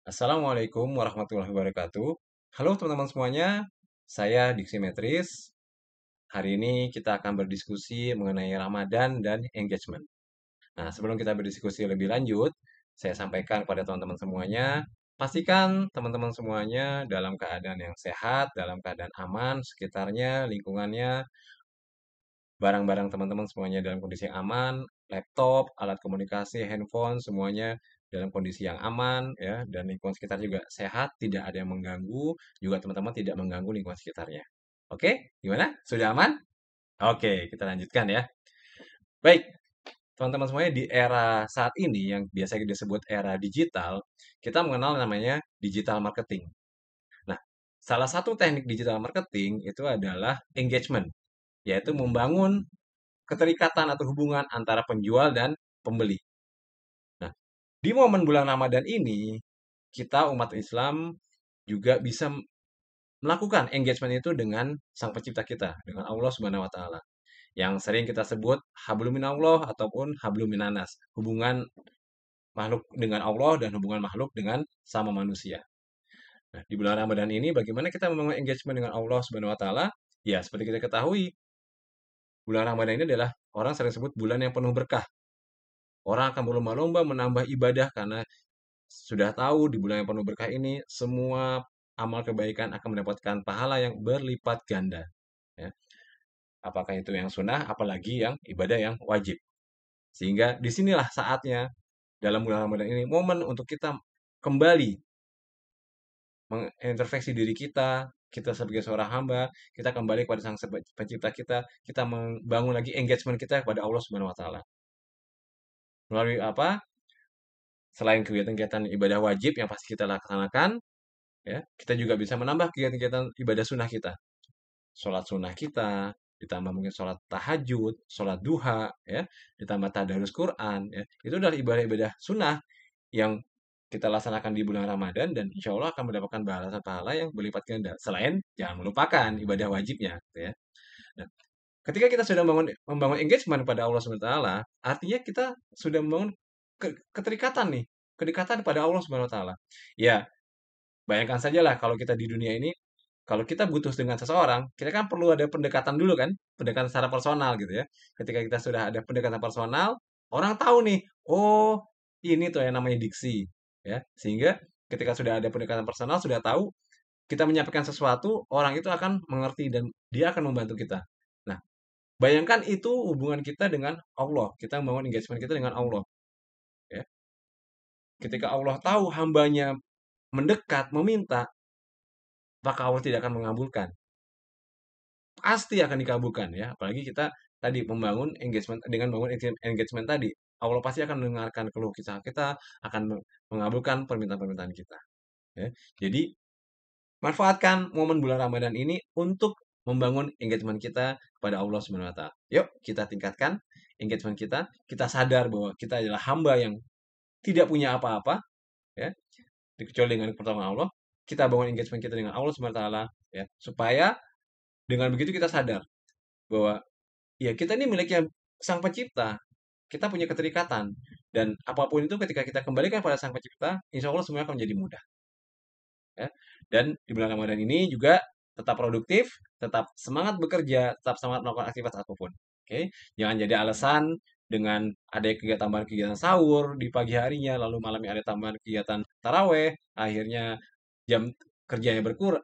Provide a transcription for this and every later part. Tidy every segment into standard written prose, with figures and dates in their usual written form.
Assalamualaikum warahmatullahi wabarakatuh. Halo teman-teman semuanya, saya Diksi Metris. Hari ini kita akan berdiskusi mengenai Ramadan dan engagement. Nah, sebelum kita berdiskusi lebih lanjut, saya sampaikan kepada teman-teman semuanya, pastikan teman-teman semuanya dalam keadaan yang sehat, dalam keadaan aman, sekitarnya, lingkungannya, barang-barang teman-teman semuanya dalam kondisi yang aman, laptop, alat komunikasi, handphone, semuanya dalam kondisi yang aman, ya, dan lingkungan sekitar juga sehat, tidak ada yang mengganggu, juga teman-teman tidak mengganggu lingkungan sekitarnya. Oke, gimana? Sudah aman? Oke, kita lanjutkan ya. Baik, teman-teman semuanya di era saat ini yang biasa disebut era digital, kita mengenal namanya digital marketing. Nah, salah satu teknik digital marketing itu adalah engagement, yaitu membangun keterikatan atau hubungan antara penjual dan pembeli. Nah, di momen bulan Ramadan ini, kita umat Islam juga bisa melakukan engagement itu dengan Sang Pencipta kita, dengan Allah Subhanahu wa taala. Yang sering kita sebut hablum minallah ataupun hablum minanas, hubungan makhluk dengan Allah dan hubungan makhluk dengan sama manusia. Nah, di bulan Ramadan ini bagaimana kita membangun engagement dengan Allah Subhanahu wa taala? Ya, seperti kita ketahui, bulan Ramadan ini adalah orang sering sebut bulan yang penuh berkah. Orang akan berlomba-lomba menambah ibadah karena sudah tahu di bulan yang penuh berkah ini semua amal kebaikan akan mendapatkan pahala yang berlipat ganda. Ya. Apakah itu yang sunnah, apalagi yang ibadah yang wajib. Sehingga disinilah saatnya dalam bulan Ramadan ini momen untuk kita kembali mengintrospeksi diri kita, kita sebagai seorang hamba, kita kembali kepada Sang Pencipta kita membangun lagi engagement kita kepada Allah Subhanahu wa taala. Melalui apa? Selain kegiatan-kegiatan ibadah wajib yang pasti kita laksanakan, ya, kita juga bisa menambah kegiatan-kegiatan ibadah sunnah kita. Sholat sunnah kita, ditambah mungkin sholat tahajud, sholat duha, ya, ditambah tadarus Quran, ya. Itu adalah ibadah-ibadah sunnah yang kita laksanakan di bulan Ramadan dan insya Allah akan mendapatkan balasan pahala yang berlipat ganda. Selain jangan melupakan ibadah wajibnya, gitu ya. Nah, ketika kita sudah membangun engagement pada Allah Subhanahu wa taala, artinya kita sudah membangun keterikatan nih, kedekatan pada Allah Subhanahu wa taala. Ya, bayangkan sajalah kalau kita di dunia ini, kalau kita butuh dengan seseorang, kita kan perlu ada pendekatan dulu kan, pendekatan secara personal gitu ya. Ketika kita sudah ada pendekatan personal, orang tahu nih, oh ini tuh yang namanya diksi, ya. Sehingga ketika sudah ada pendekatan personal, sudah tahu kita menyampaikan sesuatu, orang itu akan mengerti dan dia akan membantu kita. Nah, bayangkan itu hubungan kita dengan Allah, kita membangun engagement kita dengan Allah, ya. Ketika Allah tahu hambanya mendekat, meminta, maka Allah tidak akan mengabulkan. Pasti akan dikabulkan ya. Apalagi kita tadi membangun engagement dengan membangun engagement tadi. Allah pasti akan mendengarkan keluh kesah kita, akan mengabulkan permintaan-permintaan kita. Ya. Jadi manfaatkan momen bulan Ramadan ini untuk membangun engagement kita kepada Allah Subhanahu wa taala. Yuk, kita tingkatkan engagement kita. Kita sadar bahwa kita adalah hamba yang tidak punya apa-apa ya, kecuali dengan pertolongan Allah. Kita bangun engagement kita dengan Allah Subhanahu wa taala ya, supaya dengan begitu kita sadar bahwa ya kita ini miliknya Sang Pencipta. Kita punya keterikatan dan apapun itu ketika kita kembalikan pada Sang Pencipta, insya Allah semuanya akan menjadi mudah. Ya. Dan di bulan Ramadan ini juga tetap produktif, tetap semangat bekerja, tetap semangat melakukan aktivitas apapun. Oke, jangan jadi alasan dengan ada kegiatan tambahan kegiatan sahur di pagi harinya, lalu malamnya ada tambahan kegiatan taraweh, akhirnya jam kerjanya berkurang,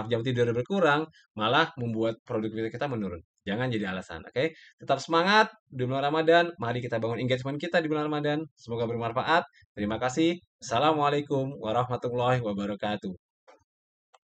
jam tidur berkurang, malah membuat produktivitas kita menurun. Jangan jadi alasan, oke? Tetap semangat di bulan Ramadan. Mari kita bangun engagement kita di bulan Ramadan. Semoga bermanfaat. Terima kasih. Assalamualaikum warahmatullahi wabarakatuh.